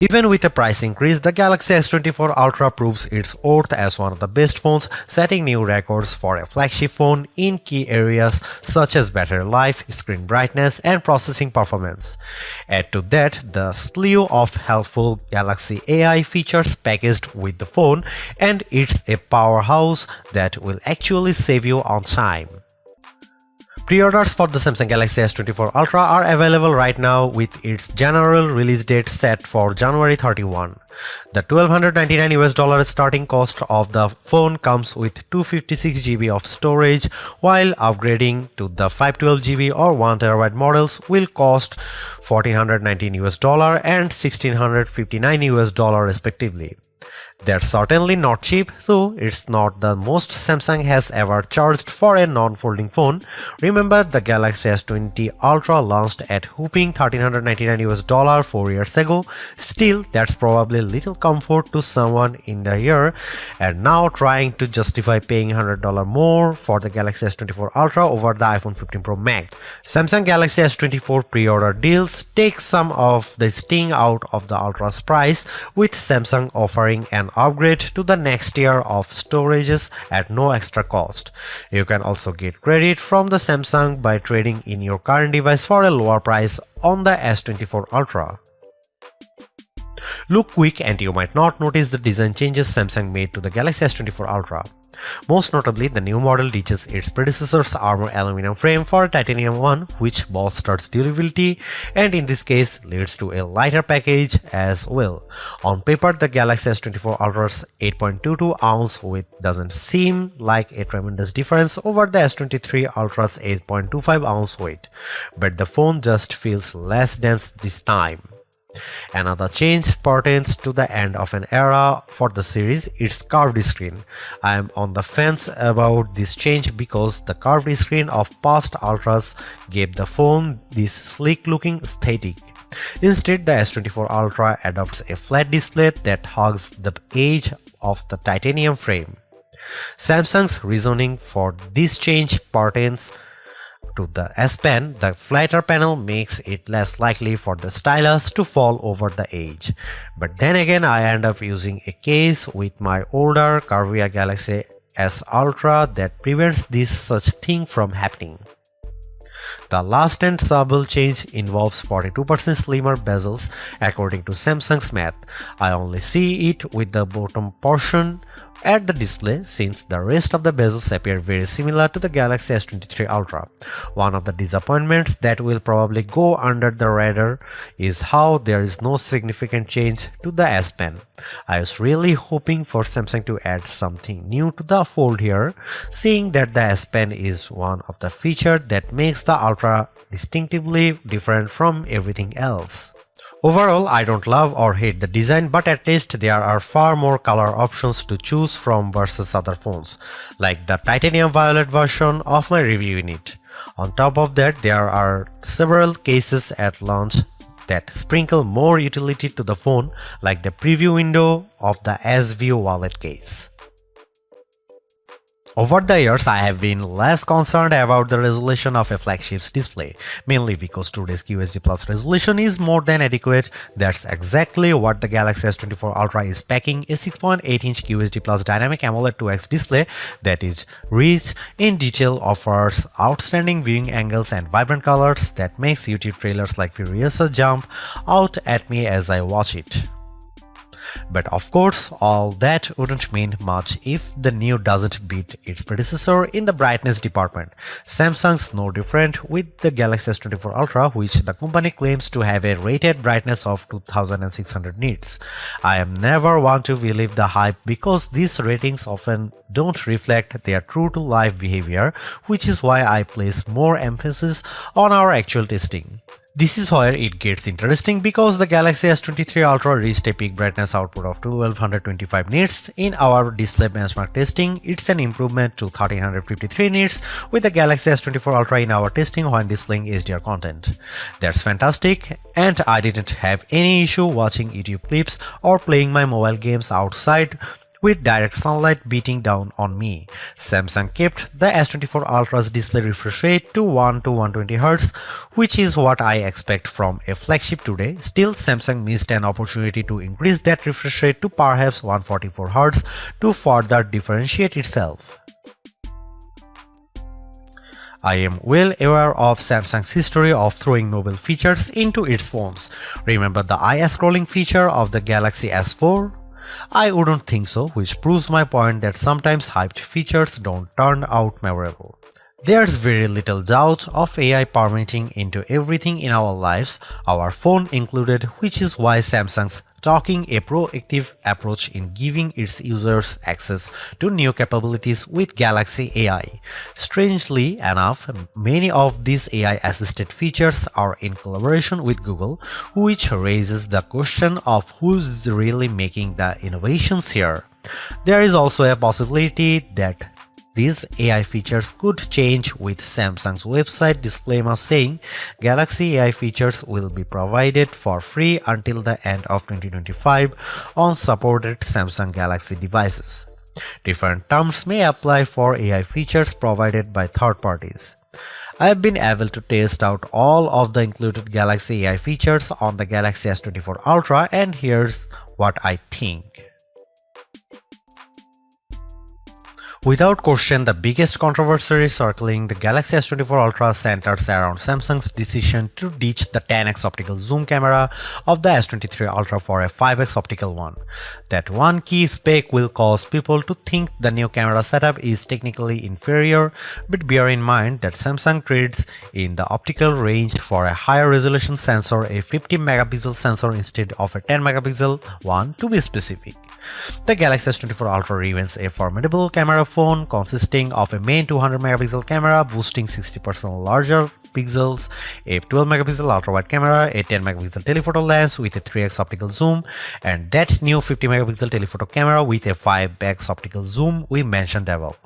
Even with a price increase, the Galaxy S24 Ultra proves its worth as one of the best phones, setting new records for a flagship phone in key areas such as battery life, screen brightness, and processing performance. Add to that the slew of helpful Galaxy AI features packaged with the phone, and it's a powerhouse that will actually save you on time. Pre-orders for the Samsung Galaxy S24 Ultra are available right now with its general release date set for January 31. The $1,299 starting cost of the phone comes with 256GB of storage, while upgrading to the 512GB or 1TB models will cost $1,419 and $1,659 respectively. That's certainly not cheap, though it's not the most Samsung has ever charged for a non-folding phone. Remember, the Galaxy S20 Ultra launched at whopping $1,399 4 years ago. Still, that's probably little comfort to someone in the year, and now trying to justify paying $100 more for the Galaxy S24 Ultra over the iPhone 15 Pro Max. Samsung Galaxy S24 pre-order deals take some of the sting out of the Ultra's price, with Samsung offering an upgrade to the next tier of storages at no extra cost. You can also get credit from the Samsung by trading in your current device for a lower price on the S24 Ultra. Look quick and you might not notice the design changes Samsung made to the Galaxy S24 Ultra. Most notably, the new model ditches its predecessor's armor aluminum frame for a titanium one, which bolsters durability and in this case leads to a lighter package as well. On paper, the Galaxy S24 Ultra's 8.22-ounce weight doesn't seem like a tremendous difference over the S23 Ultra's 8.25-ounce weight, but the phone just feels less dense this time. Another change pertains to the end of an era for the series, its curved screen. I am on the fence about this change because the curved screen of past Ultras gave the phone this sleek looking aesthetic. Instead, the S24 Ultra adopts a flat display that hugs the edge of the titanium frame. Samsung's reasoning for this change pertains to the S Pen. The flatter panel makes it less likely for the stylus to fall over the edge. But then again, I end up using a case with my older curvier Galaxy S Ultra that prevents this such thing from happening. The last and subtle change involves 42% slimmer bezels according to Samsung's math. I only see it with the bottom portion at the display, since the rest of the bezels appear very similar to the Galaxy S23 Ultra. One of the disappointments that will probably go under the radar is how there is no significant change to the S Pen. I was really hoping for Samsung to add something new to the fold here, seeing that the S Pen is one of the features that makes the Ultra distinctively different from everything else. Overall, I don't love or hate the design, but at least there are far more color options to choose from versus other phones, like the titanium violet version of my review unit. On top of that, there are several cases at launch that sprinkle more utility to the phone, like the preview window of the S-View wallet case. Over the years, I have been less concerned about the resolution of a flagship's display, mainly because today's QHD Plus resolution is more than adequate. That's exactly what the Galaxy S24 Ultra is packing, a 6.8-inch QHD Plus dynamic AMOLED 2X display that is rich in detail, offers outstanding viewing angles and vibrant colors that makes YouTube trailers like Furiosa jump out at me as I watch it. But of course, all that wouldn't mean much if the new doesn't beat its predecessor in the brightness department. Samsung's no different with the Galaxy S24 Ultra, which the company claims to have a rated brightness of 2600 nits. I am never one to believe the hype because these ratings often don't reflect their true-to-life behavior, which is why I place more emphasis on our actual testing. This is where it gets interesting because the Galaxy S23 Ultra reached a peak brightness output of 1225 nits. In our display benchmark testing, it's an improvement to 1353 nits with the Galaxy S24 Ultra in our testing when displaying HDR content. That's fantastic, and I didn't have any issue watching YouTube clips or playing my mobile games outside with direct sunlight beating down on me. Samsung kept the S24 Ultra's display refresh rate to 1 to 120 Hz, which is what I expect from a flagship today. Still, Samsung missed an opportunity to increase that refresh rate to perhaps 144 Hz to further differentiate itself. I am well aware of Samsung's history of throwing novel features into its phones. Remember the eye scrolling feature of the Galaxy S4? I wouldn't think so, which proves my point that sometimes hyped features don't turn out memorable. There's very little doubt of AI permeating into everything in our lives, our phone included, which is why Samsung's taking a proactive approach in giving its users access to new capabilities with Galaxy AI. Strangely enough, many of these AI-assisted features are in collaboration with Google, which raises the question of who's really making the innovations here. There is also a possibility that these AI features could change with Samsung's website disclaimer saying Galaxy AI features will be provided for free until the end of 2025 on supported Samsung Galaxy devices. Different terms may apply for AI features provided by third parties. I have been able to test out all of the included Galaxy AI features on the Galaxy S24 Ultra, and here's what I think. Without question, the biggest controversy circling the Galaxy S24 Ultra centers around Samsung's decision to ditch the 10x optical zoom camera of the S23 Ultra for a 5x optical one. That one key spec will cause people to think the new camera setup is technically inferior, but bear in mind that Samsung trades in the optical range for a higher resolution sensor, a 50 megapixel sensor instead of a 10 megapixel one to be specific. The Galaxy S24 Ultra remains a formidable camera phone consisting of a main 200 megapixel camera boasting 60% larger pixels, a 12 megapixel ultra-wide camera, a 10 megapixel telephoto lens with a 3x optical zoom, and that new 50 megapixel telephoto camera with a 5x optical zoom we mentioned above.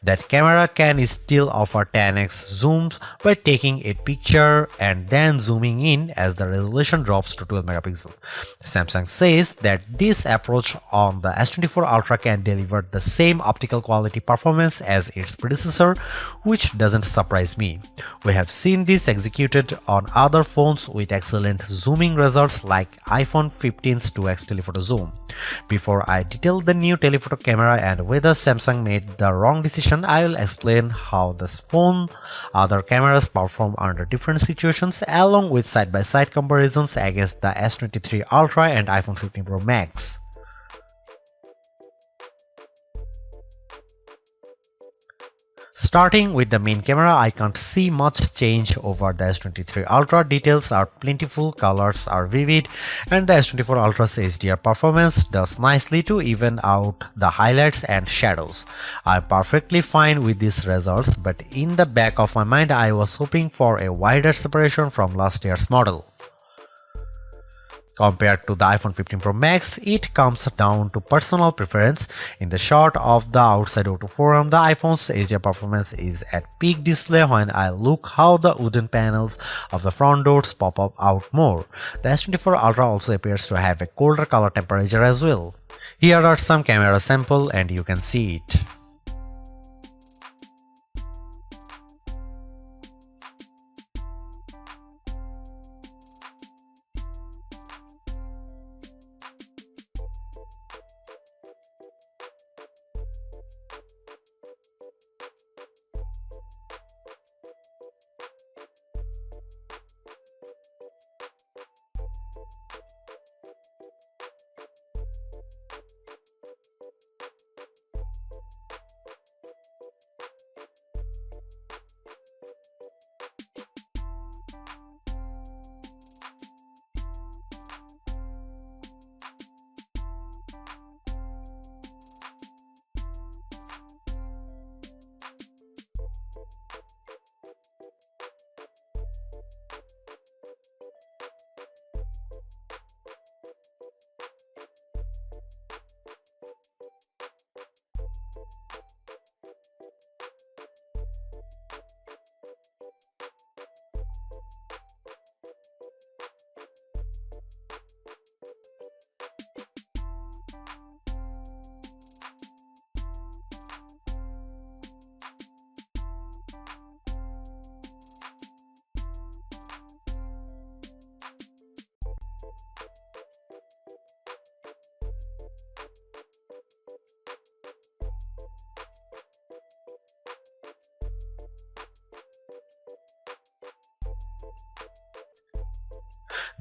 That camera can still offer 10x zooms by taking a picture and then zooming in as the resolution drops to 12 megapixel. Samsung says that this approach on the S24 Ultra can deliver the same optical quality performance as its predecessor, which doesn't surprise me. We have seen this executed on other phones with excellent zooming results like iPhone 15's 2x telephoto zoom. Before I detail the new telephoto camera and whether Samsung made the wrong decision, I will explain how this phone other cameras perform under different situations along with side-by-side comparisons against the S23 Ultra and iPhone 15 Pro Max. Starting with the main camera, I can't see much change over the S23 Ultra. Details are plentiful, colors are vivid, and the S24 Ultra's HDR performance does nicely to even out the highlights and shadows. I'm perfectly fine with these results, but in the back of my mind I was hoping for a wider separation from last year's model. Compared to the iPhone 15 Pro Max, it comes down to personal preference. In the shot of the outside auto forum, the iPhone's HDR performance is at peak display when I look how the wooden panels of the front doors pop up out more. The S24 Ultra also appears to have a colder color temperature as well. Here are some camera samples and you can see it.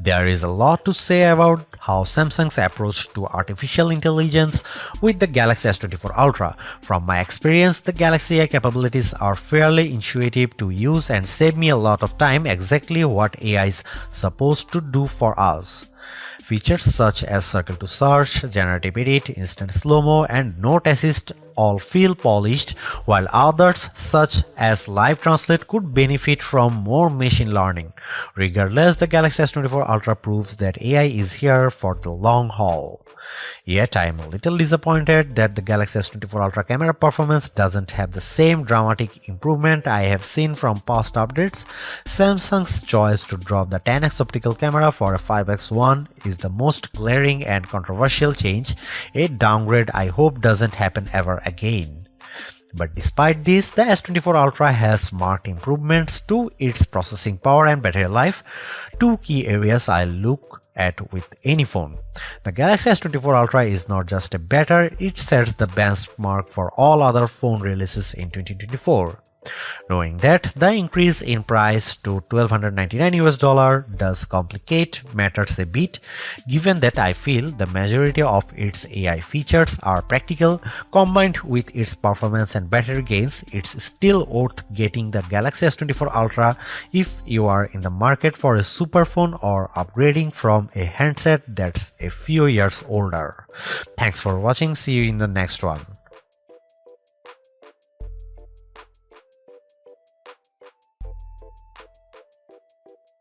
There is a lot to say about how Samsung's approach to artificial intelligence with the Galaxy S24 Ultra. From my experience, the Galaxy AI capabilities are fairly intuitive to use and save me a lot of time, exactly what AI is supposed to do for us. Features such as circle to search, generative edit, instant slow-mo, and note assist all feel polished, while others such as live translate could benefit from more machine learning. Regardless, the Galaxy S24 Ultra proves that AI is here for the long haul. Yet I am a little disappointed that the Galaxy S24 Ultra camera performance doesn't have the same dramatic improvement I have seen from past updates. Samsung's choice to drop the 10x optical camera for a 5x one is the most glaring and controversial change, a downgrade I hope doesn't happen ever again. But despite this, the S24 Ultra has marked improvements to its processing power and battery life, two key areas I look at with any phone. The Galaxy S24 Ultra is not just a better, it sets the benchmark for all other phone releases in 2024. Knowing that the increase in price to $1,299 does complicate matters a bit, given that I feel the majority of its AI features are practical, combined with its performance and battery gains, it's still worth getting the Galaxy S24 Ultra if you are in the market for a super phone or upgrading from a handset that's a few years older. Thanks for watching, see you in the next one.